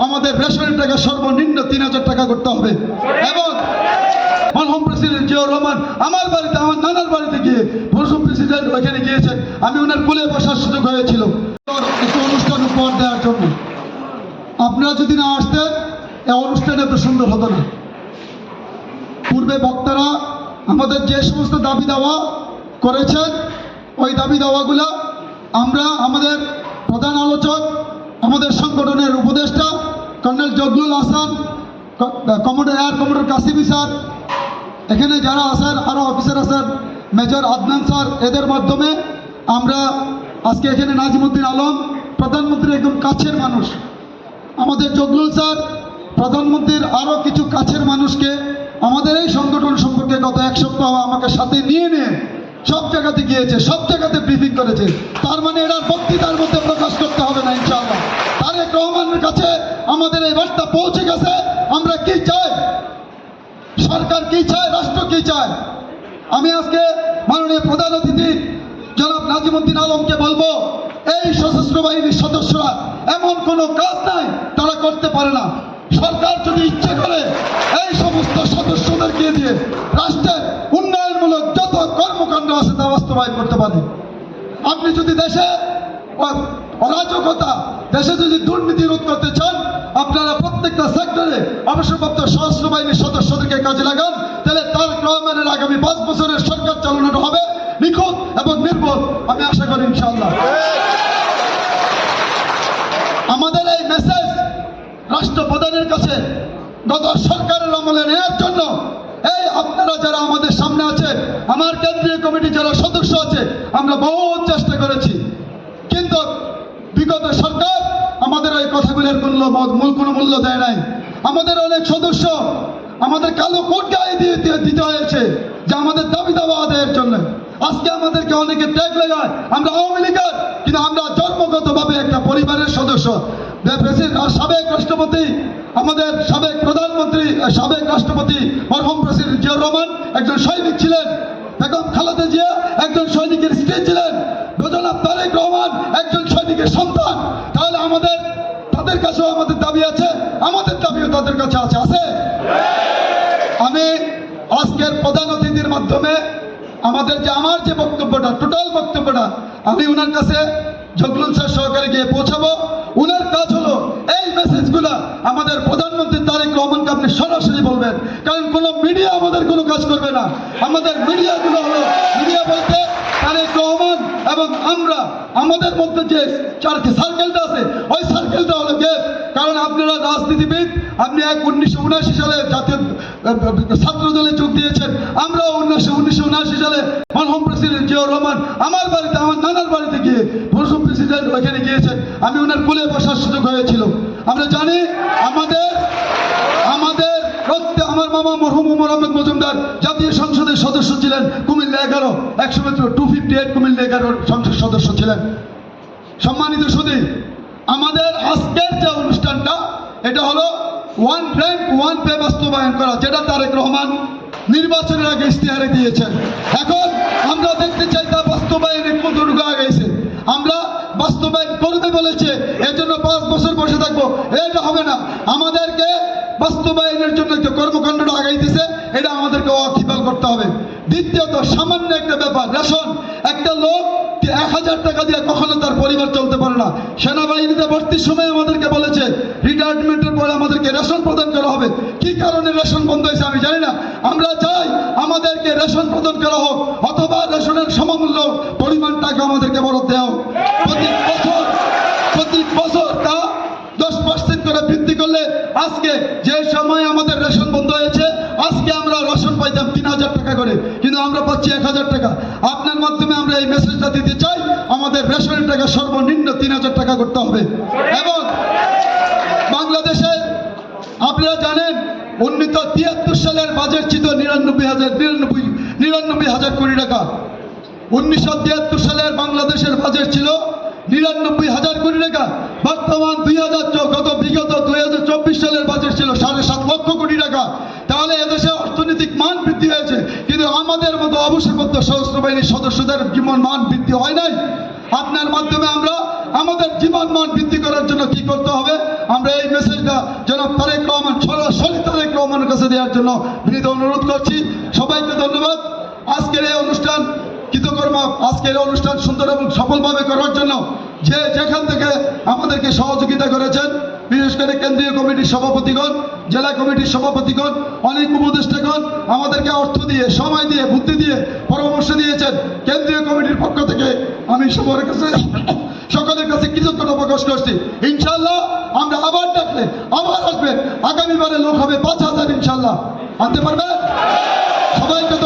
আমাদের রেশনের টাকা সর্বনিম্ন ৩,০০০ টাকা করতে হবে। এবং মরহুম প্রেসিডেন্ট জিয়াউর রহমান আমার বাড়িতে, আমার নানার বাড়িতে গিয়ে মরহুম প্রেসিডেন্ট ওইখানে গিয়েছেন, আমি ওনার কোলে বসার সুযোগ হয়েছিল একটু অনুষ্ঠান উপহার দেওয়ার জন্য। আপনারা যদি না আসতেন এই অনুষ্ঠান এত সুন্দর হতো না। পূর্বে বক্তারা আমাদের যে সমস্ত দাবি দাওয়া করেছেন, ওই দাবি দাওয়াগুলো আমরা আমাদের প্রধান আলোচক, আমাদের সংগঠনের উপদেষ্টা colonel Zaglul Hasan, air commodore Qasimi sir, এখানে যারা আছেন আরও অফিসার আছেন, মেজর আদনান স্যার, এদের মাধ্যমে আমরা আজকে এখানে নাজিমুদ্দিন আলম প্রধানমন্ত্রীর একদম কাছের মানুষ, আমাদের জগলুল স্যার প্রধানমন্ত্রীর আরও কিছু কাছের মানুষকে আমাদের এই সংগঠন সম্পর্কে গত এক সপ্তাহ আমাকে সাথে নিয়ে সব জায়গাতে গিয়েছে, সব জায়গাতে ব্রিফিং করেছে। তার মানে এরা বক্তৃতার মধ্যে প্রকাশ করতে হবে না ইনশাআল্লাহ। তারেক রহমানের কাছে আমাদের এই বার্তা পৌঁছে গেছে। আমরা কি চাই, সরকার কি চায়, রাষ্ট্র কি চায়। আমি আজকে মাননীয় প্রধান অতিথি জনাব নাজিমুদ্দিন আলমকে বলবো, এই সশস্ত্র বাহিনীর সদস্যরা এমন কোনো কাজ নাই তারা করতে পারে না। সরকার যদি ইচ্ছে করে এই সমস্ত সদস্যদেরকে দিয়ে রাষ্ট্রের উন্নয়নমূলক যত কর্মকাণ্ড আছে তা বাস্তবায়ন করতে পারে। আপনি যদি দেশে অরাজকতা, দেশে যদি দুর্নীতি রোধ করতে চান, আপনারা প্রত্যেকটা সেক্টরে অবসরপ্রাপ্ত সশস্ত্র বাহিনীর সদস্যদেরকে কাজে লাগান, তাহলে তারেক রহমানের আগামী ৫ বছরের সরকার চালানোটা হবে নিখুঁত এবং নির্ভুল, আমি আশা করি ইনশাআল্লাহ। আমাদের এই মেসেজ রাষ্ট্রপ্রধানের কাছে গত সরকারের আমলে নেওয়ার জন্য এই আপনারা যারা আমাদের সামনে আছে, আমার কেন্দ্রীয় কমিটি যারা সদস্য আছে, আমরা বহু চেষ্টা করেছি, কিন্তু বিগত সরকার আমাদের এই কথাগুলোর কোনো মূল্য দেয় নাই। আমাদের অনেক সদস্য আমাদের কালো কোট গায়ে দিতে হয়েছে যে আমাদের দাবি দাওয়া আদায়ের জন্য। আজকে আমাদেরকে অনেকে ট্যাগ লাগায় আমরা আওয়ামী লীগের, কিন্তু আমরা জন্মগতভাবে একটা পরিবারের সদস্য। সাবেক রাষ্ট্রপতি, আমাদের সাবেক প্রধানমন্ত্রী, সাবেক রাষ্ট্রপতি মরহুম প্রেসিডেন্ট জিয়াউর রহমান একজন সৈনিক ছিলেন, বেগম খালেদা জিয়া একজন সৈনিকের স্ত্রী ছিলেন, জনাব তারেক রহমান একজন সৈনিকের সন্তান। তাহলে আমাদের তাদের কাছেও আমাদের দাবি আছে, আমাদের দাবিও তাদের কাছে আছে। আমি আজকের প্রধান অতিথির মাধ্যমে আমার যে বক্তব্যটা, টোটাল বক্তব্যটা আমি ওনার কাছে জগলুল স্যার সহকারে গিয়ে পৌঁছাবো। ওনার কাজ হলো এই মেসেজগুলা আমাদের প্রধানমন্ত্রী তারেক রহমানকে আপনি সরাসরি বলবেন, কারণ কোনো মিডিয়া আমাদের কোনো কাজ করবে না। আমাদের মিডিয়াগুলো হলো, মিডিয়া বলতে তারেক রহমান এবং আমরা, আমাদের মধ্যে যে চারটি সার্কেলটা আছে ওই সার্কেলটা হলো গেপ। কারণ আপনারা রাজনীতিবিদ, আপনি 1979 সালে জাতীয় ছাত্র দলে যোগ দিয়েছেন, আমরাও 1979 সালে মরহুম প্রেসিডেন্ট জিয়াউর রহমান আমার বাড়িতে, আমার নানার বাড়িতে গিয়ে মরহুম প্রেসিডেন্ট ওইখানে গিয়েছেন, আমি ওনার কোলে বসার সুযোগ হয়েছিল। আমরা জানি আমার মামা মরহুম ওমর আহমেদ মজুমদার জাতীয় সংসদের সদস্য ছিলেন, কুমিল্লা 11 258 কুমিল্লা 11 সংসদ সদস্য ছিলেন। সম্মানিত সুধী, আমাদের আজকের যে অনুষ্ঠানটা এটা হলো ওয়ান র্যাঙ্ক ওয়ান পে বাস্তবায়ন করা, যেটা তারেক রহমান নির্বাচনের আগে ইশতেহারে দিয়েছেন। এখন আমরা দেখতে চাই তা বাস্তবায়নে কতটুকু আগেছে। আমরা বাস্তবায়ন করতে বলেছে, এজন্য 5 বছর বসে থাকবো, এটা হবে না। আমাদেরকে বাস্তবায়নের জন্য একটা কর্মকাণ্ডটা আগাইতেছে, এটা আমাদেরকে অখিপাল করতে হবে। দ্বিতীয়ত, সামান্য একটা ব্যাপার, রেশন। একটা লোক 1000 টাকা দিয়ে কখনো তার পরিবার চলতে পারে না। সেনাবাহিনীতে ভর্তির সময় আমাদেরকে বলেছে রিটায়ারমেন্টের পরে আমাদেরকে রেশন প্রদান করা হবে। কি কারণে রেশন বন্ধ হয়েছে আমি জানি না। আমরা চাই আমাদেরকে রেশন প্রদান করা হোক, অথবা রেশনের সমমূল্য পরিমাণ টাকা আমাদেরকে বরাদ্দ দেওয়া হোক। প্রতি বছর তা 10% করে বৃদ্ধি করলে, আজকে যে সময় আমাদের রেশন বন্ধ হয়েছে, আজকে আমরা রেশন পাইতাম 3000 টাকা করে, কিন্তু আমরা পাচ্ছি 1000 টাকা। আপনার মাধ্যমে আমরা এই মেসেজটা দিতে চাই, আমাদের রেশনের টাকা সর্বনিম্ন 3000 টাকা করতে হবে। এবং বাংলাদেশে আপনারা জানেন 1973 সালের বাজেট ছিল 99,000 কোটি টাকা। 1973 সালের বাংলাদেশের বাজেট ছিল 99,000 কোটি টাকা। বর্তমান বিগত 2024 সালের বাজেট ছিল 7.5 লক্ষ কোটি টাকা। তাহলে এদেশে অর্থনৈতিক মান বৃদ্ধি হয়েছে, কিন্তু আমাদের মতো অবসরপ্রাপ্ত সশস্ত্র বাহিনীর সদস্যদের জীবন মান বৃদ্ধি হয় নাই। আপনার মাধ্যমে আমরা আমাদের জীবন মান বৃদ্ধি করার জন্য কি করতে হবে, আমরা এই মেসেজটা জনাব তারেক রহমান, সরাসরি তারেক রহমানের কাছে দেওয়ার জন্য বিনীত অনুরোধ করছি। সবাইকে ধন্যবাদ। আজকের এই অনুষ্ঠান কৃতকর্মা, আজকের এই অনুষ্ঠান সুন্দর এবং সফলভাবে করার জন্য যে যেখান থেকে আমাদেরকে সহযোগিতা করেছেন, বিশেষ করে কেন্দ্রীয় কমিটির সভাপতিগণ, জেলা কমিটির সভাপতিগণ, অনেক উপদেষ্টাগণ আমাদেরকে অর্থ দিয়ে, সময় দিয়ে, বুদ্ধি দিয়ে পরামর্শ দিয়েছেন। কেন্দ্রীয় কমিটির পক্ষ থেকে আমি সবার কাছে, সকলের কাছে কৃতজ্ঞতা প্রকাশ করছি। ইনশাল্লাহ আমরা আবার ডাকলে আবার আসবেন। আগামীবারে লোক হবে 5,000 ইনশাল্লাহ। আনতে পারবেন? সবাইকে